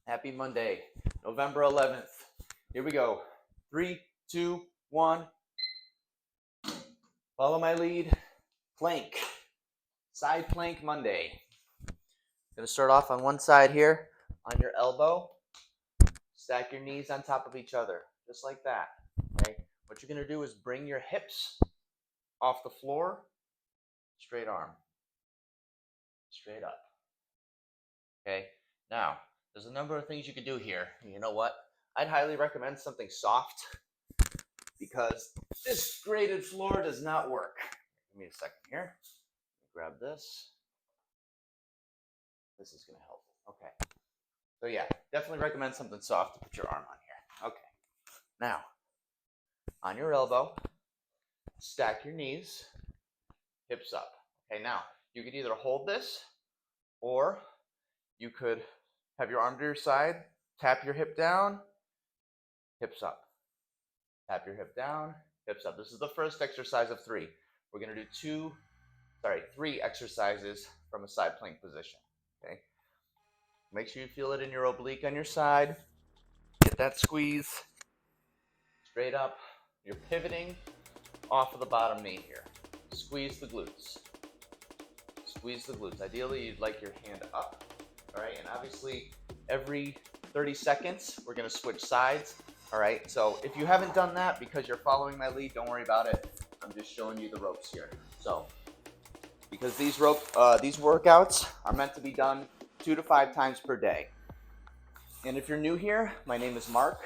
Happy Monday, November 11th. Here we go. 3, 2, 1. Follow my lead. Plank. Side plank Monday. Going to start off on one side here, on your elbow. Stack your knees on top of each other, just like that. Okay. What you're going to do is bring your hips off the floor, straight arm, straight up. Okay. Now, there's a number of things you can do here. You know what? I'd highly recommend something soft because this graded floor does not work. Give me a second here. Grab this. This is going to help. Okay. So yeah, definitely recommend something soft to put your arm on here. Okay. Now, on your elbow, stack your knees, hips up. Okay, now, you could either hold this or you could have your arm to your side, tap your hip down, hips up. Tap your hip down, hips up. This is the first exercise of 3. We're going to do 3 exercises from a side plank position. Okay. Make sure you feel it in your oblique on your side. Get that squeeze. Straight up. You're pivoting off of the bottom knee here. Squeeze the glutes. Squeeze the glutes. Ideally, you'd like your hand up. All right, and obviously, every 30 seconds, we're going to switch sides. All right, so if you haven't done that because you're following my lead, don't worry about it. I'm just showing you the ropes here. So, because these workouts are meant to be done 2 to 5 times per day. And if you're new here, my name is Mark.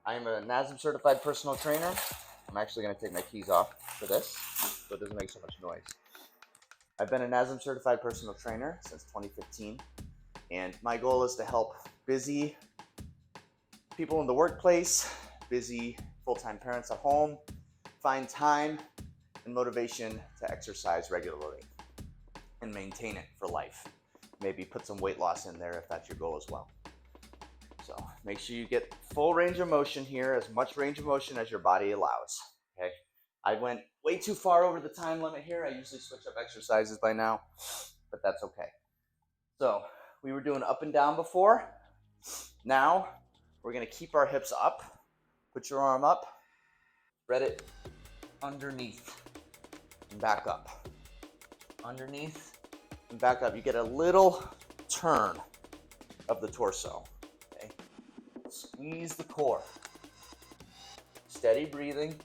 I am a NASM certified personal trainer. I'm actually going to take my keys off for this so it doesn't make so much noise. I've been a NASM certified personal trainer since 2015, and my goal is to help busy people in the workplace, busy full-time parents at home, find time and motivation to exercise regularly and maintain it for life. Maybe put some weight loss in there if that's your goal as well. So make sure you get full range of motion here, as much range of motion as your body allows. Okay. I went way too far over the time limit here. I usually switch up exercises by now, but that's okay. So we were doing up and down before. Now we're going to keep our hips up. Put your arm up, spread it underneath and back up. Underneath and back up. You get a little turn of the torso. Okay. Squeeze the core. Steady breathing.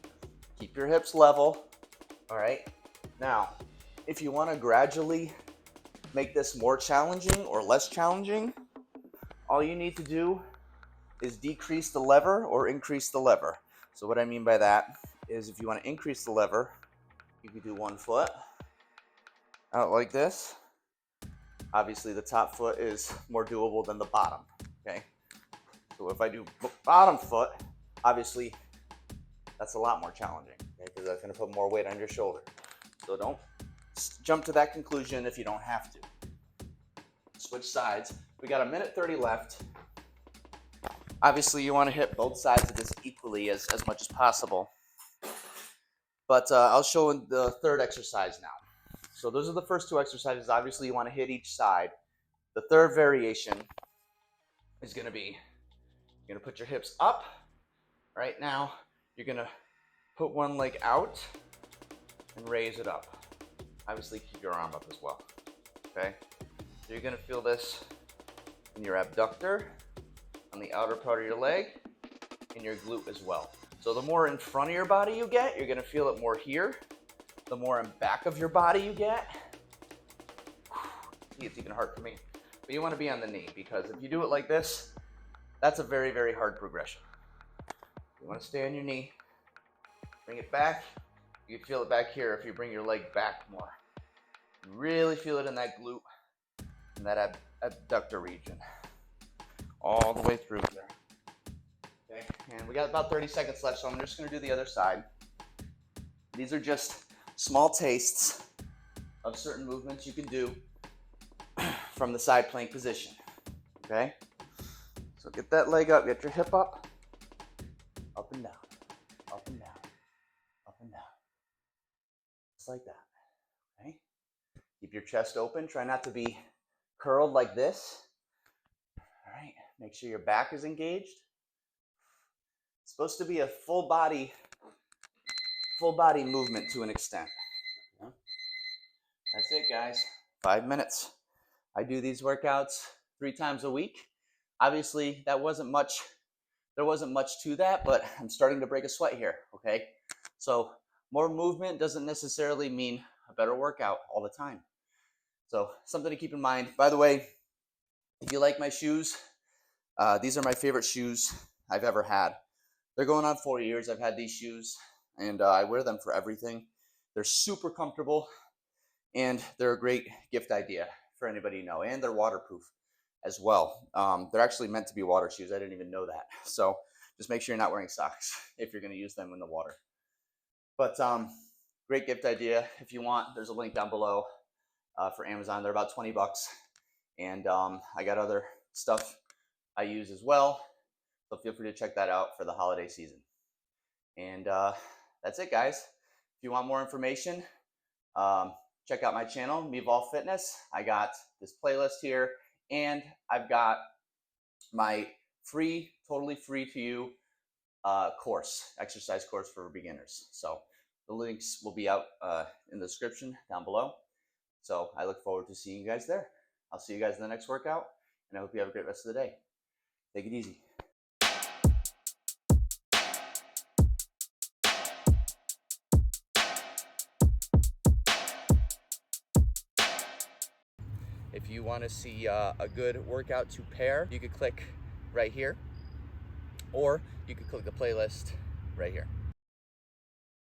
Keep your hips level. All right. Now, if you want to gradually make this more challenging or less challenging, all you need to do is decrease the lever or increase the lever. So what I mean by that is if you want to increase the lever, you could do one foot out like this. Obviously, the top foot is more doable than the bottom, okay? So if I do bottom foot, obviously, that's a lot more challenging, okay? Because that's going to put more weight on your shoulder. So don't jump to that conclusion if you don't have to. Switch sides. We got 1:30 left. Obviously, you want to hit both sides of this equally as much as possible. But I'll show the third exercise now. So those are the first 2 exercises. Obviously, you want to hit each side. The third variation is going to be, you're going to put your hips up. Right now, you're going to put one leg out and raise it up. Obviously, keep your arm up as well. Okay? So you're going to feel this in your abductor, on the outer part of your leg, and your glute as well. So the more in front of your body you get, you're going to feel it more here. The more in back of your body you get, it's even hard for me. But you want to be on the knee, because if you do it like this, that's a very, very hard progression. You want to stay on your knee, bring it back. You can feel it back here if you bring your leg back more. You really feel it in that glute, in that abductor region, all the way through there. Okay, and we got about 30 seconds left, so I'm just going to do the other side. These are just small tastes of certain movements you can do from the side plank position. Okay, so get that leg up, get your hip up and down, up and down, up and down, just like that. Okay, keep your chest open. Try not to be curled like this. All right, Make sure your back is engaged. It's supposed to be a full body movement to an extent. Yeah. That's it, guys. 5 minutes. I do these workouts 3 times a week. Obviously, there wasn't much to that, but I'm starting to break a sweat here, okay? So more movement doesn't necessarily mean a better workout all the time. So something to keep in mind. By the way, if you like my shoes, these are my favorite shoes I've ever had. They're going on 4 years. I've had these shoes, and I wear them for everything. They're super comfortable, and they're a great gift idea for anybody you know, and they're waterproof as well. They're actually meant to be water shoes. I didn't even know that. So just make sure you're not wearing socks if you're going to use them in the water. But great gift idea. If you want, there's a link down below for Amazon. They're about 20 bucks. And I got other stuff I use as well. So feel free to check that out for the holiday season. And that's it, guys. If you want more information, check out my channel, MevolvE Fitness. I got this playlist here, and I've got my free, totally free to you exercise course for beginners. So the links will be out in the description down below. So I look forward to seeing you guys there. I'll see you guys in the next workout, and I hope you have a great rest of the day. Take it easy. If you want to see a good workout to pair, you could click right here, or you could click the playlist right here.